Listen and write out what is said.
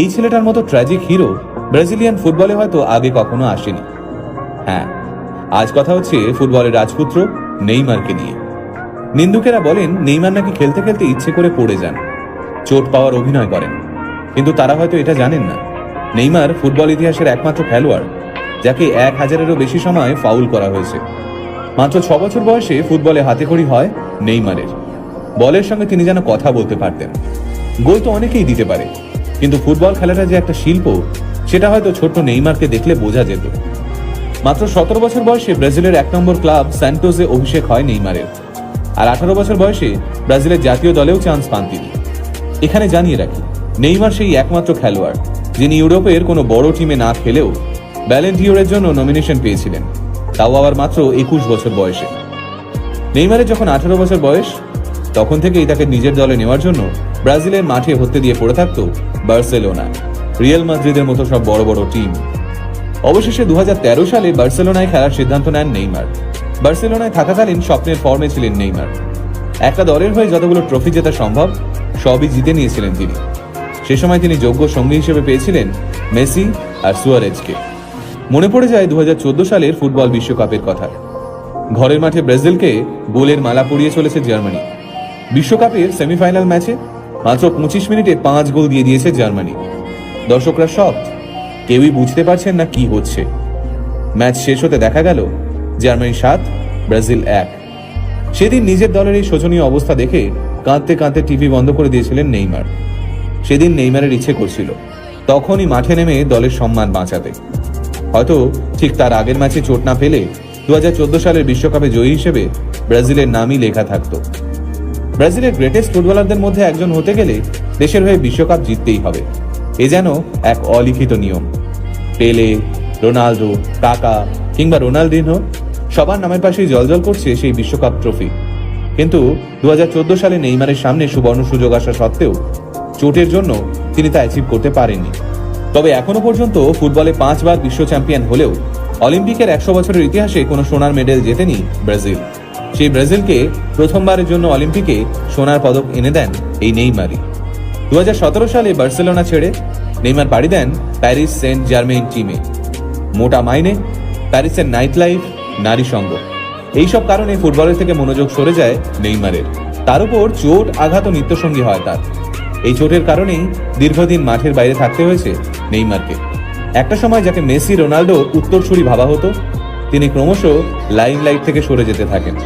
এই ছেলেটার মতো ট্র্যাজিক হিরো ব্রাজিলিয়ান ফুটবলে হয়তো আগে কখনো আসেনি। হ্যাঁ, আজ কথা হচ্ছে ফুটবলের রাজপুত্র নেইমারকে নিয়ে। নিন্দুকেরা বলেন নেইমার নাকি খেলতে খেলতে ইচ্ছে করে পড়ে যান, চোট পাওয়ার অভিনয় করেন। কিন্তু তারা হয়তো এটা জানেন না, নেইমার ফুটবল ইতিহাসের একমাত্র খেলোয়াড় যাকে 1000-এরও বেশি সময় ফাউল করা হয়েছে। মাত্র 6 বছর বয়সে ফুটবলে হাতেখড়ি হয় নেইমারের। বলের সঙ্গে তিনি যেন কথা বলতে পারতেন। গোল তো অনেকেই দিতে পারে, কিন্তু ফুটবল খেলাটা যে একটা শিল্প সেটা হয়তো ছোট্ট নেইমারকে দেখলে বোঝা যেত। মাত্র 17 বছর বয়সে ব্রাজিলের 1 নম্বর ক্লাব স্যান্টোসে অভিষেক হয় নেইমারের। আর 18 বছর বয়সে ব্রাজিলের জাতীয় দলেও চান্স পান তিনি। এখানে জানিয়ে রাখি, নেইমার সেই একমাত্র খেলোয়াড় যিনি ইউরোপের কোনো বড় টিমে না খেলেও ব্যালেন ডিওরের জন্য নমিনেশন পেয়েছিলেন, তাও আবার মাত্র 21 বছর বয়সে। নেইমারের যখন 18 বছর বয়স, তখন থেকেই তাকে নিজের দলে নেওয়ার জন্য ব্রাজিলের মাঠে হতে দিয়ে পড়ে থাকতো বার্সেলোনা, রিয়াল মাদ্রিদের মতো সব বড় বড় টিম। অবশেষে 2013 সালে বার্সেলোনায় খেলার সিদ্ধান্ত নেন নেইমার। বার্সেলোনায় থাকাকালীন স্বপ্নের ফর্মে ছিলেন নেইমার। একটা দলের হয়ে যতগুলো ট্রফি জেতা সম্ভব সবই জিতে নিয়েছিলেন তিনি। সে সময় তিনি যোগ্য সঙ্গী হিসেবে পেয়েছিলেন মেসি আর সুয়ারেজকে। মনে পড়ে যায় 2014 সালের ফুটবল বিশ্বকাপের কথা। ঘরের মাঠে ব্রাজিলকে গোলের মালা পরিয়ে চলেছে জার্মানি। বিশ্বকাপের সেমিফাইনাল ম্যাচে মাত্র 25 মিনিটে 5 গোল দিয়ে দিয়েছে জার্মানি। দর্শকরা সব কেউই বুঝতে পারছেন না কি হচ্ছে। ম্যাচ শেষ হতে দেখা গেল জার্মানি 7, ব্রাজিল 1। সেদিন নিজের দলের এই শোচনীয় অবস্থা দেখে কাঁদতে কাঁদতে টিভি বন্ধ করে দিয়েছিলেন নেইমার। সেদিন নেইমারের ইচ্ছে করছিল তখনই মাঠে নেমে দলের সম্মান বাঁচাতে। হয়তো ঠিক তার আগের ম্যাচে চোট না পেলে 2014 সালের বিশ্বকাপে জয়ী হিসেবে ব্রাজিলের নামই লেখা থাকত। ব্রাজিলের গ্রেটেস্ট ফুটবলারদের মধ্যে একজন হতে গেলে দেশের হয়ে বিশ্বকাপ জিততেই হবে, এ যেন এক অলিখিত নিয়ম। পেলে, রোনাল্ডো, কাকা কিংবা রোনাল্ডিনহো সবার নামের পাশেই জলজল করছে সেই বিশ্বকাপ ট্রফি। কিন্তু 2014 সালে নেইমারের সামনে সুবর্ণ সুযোগ আসা সত্ত্বেও চোটের জন্য তিনি তা অ্যাচিভ করতে পারেননি। তবে এখনো পর্যন্ত ফুটবলে 5 বার বিশ্ব চ্যাম্পিয়ন হলেও অলিম্পিকের 100 বছরের ইতিহাসে কোনো সোনার মেডেল জেতেনি ব্রাজিল। সেই ব্রাজিলকে প্রথমবারের জন্য অলিম্পিকে সোনার পদক এনে দেন এই নেইমারই। 2017 সালে বার্সেলোনা ছেড়ে নেইমার পাড়ি দেন প্যারিস সেন্ট জার্মেইন টিমে। মোটা মাইনে, প্যারিসের নাইট লাইফ, নারী সঙ্গ, এইসব কারণে ফুটবলের থেকে মনোযোগ সরে যায় নেইমারের। তার উপর চোট আঘাত ও নিত্যসঙ্গী হয় তার। এই চোটের কারণেই দীর্ঘদিন মাঠের বাইরে থাকতে হয়েছে নেইমারকে। একটা সময় যাকে মেসি, রোনাল্ডো উত্তরসূরি ভাবা হতো, তিনি ক্রমশ লাইমলাইট থেকে সরে যেতে থাকেন।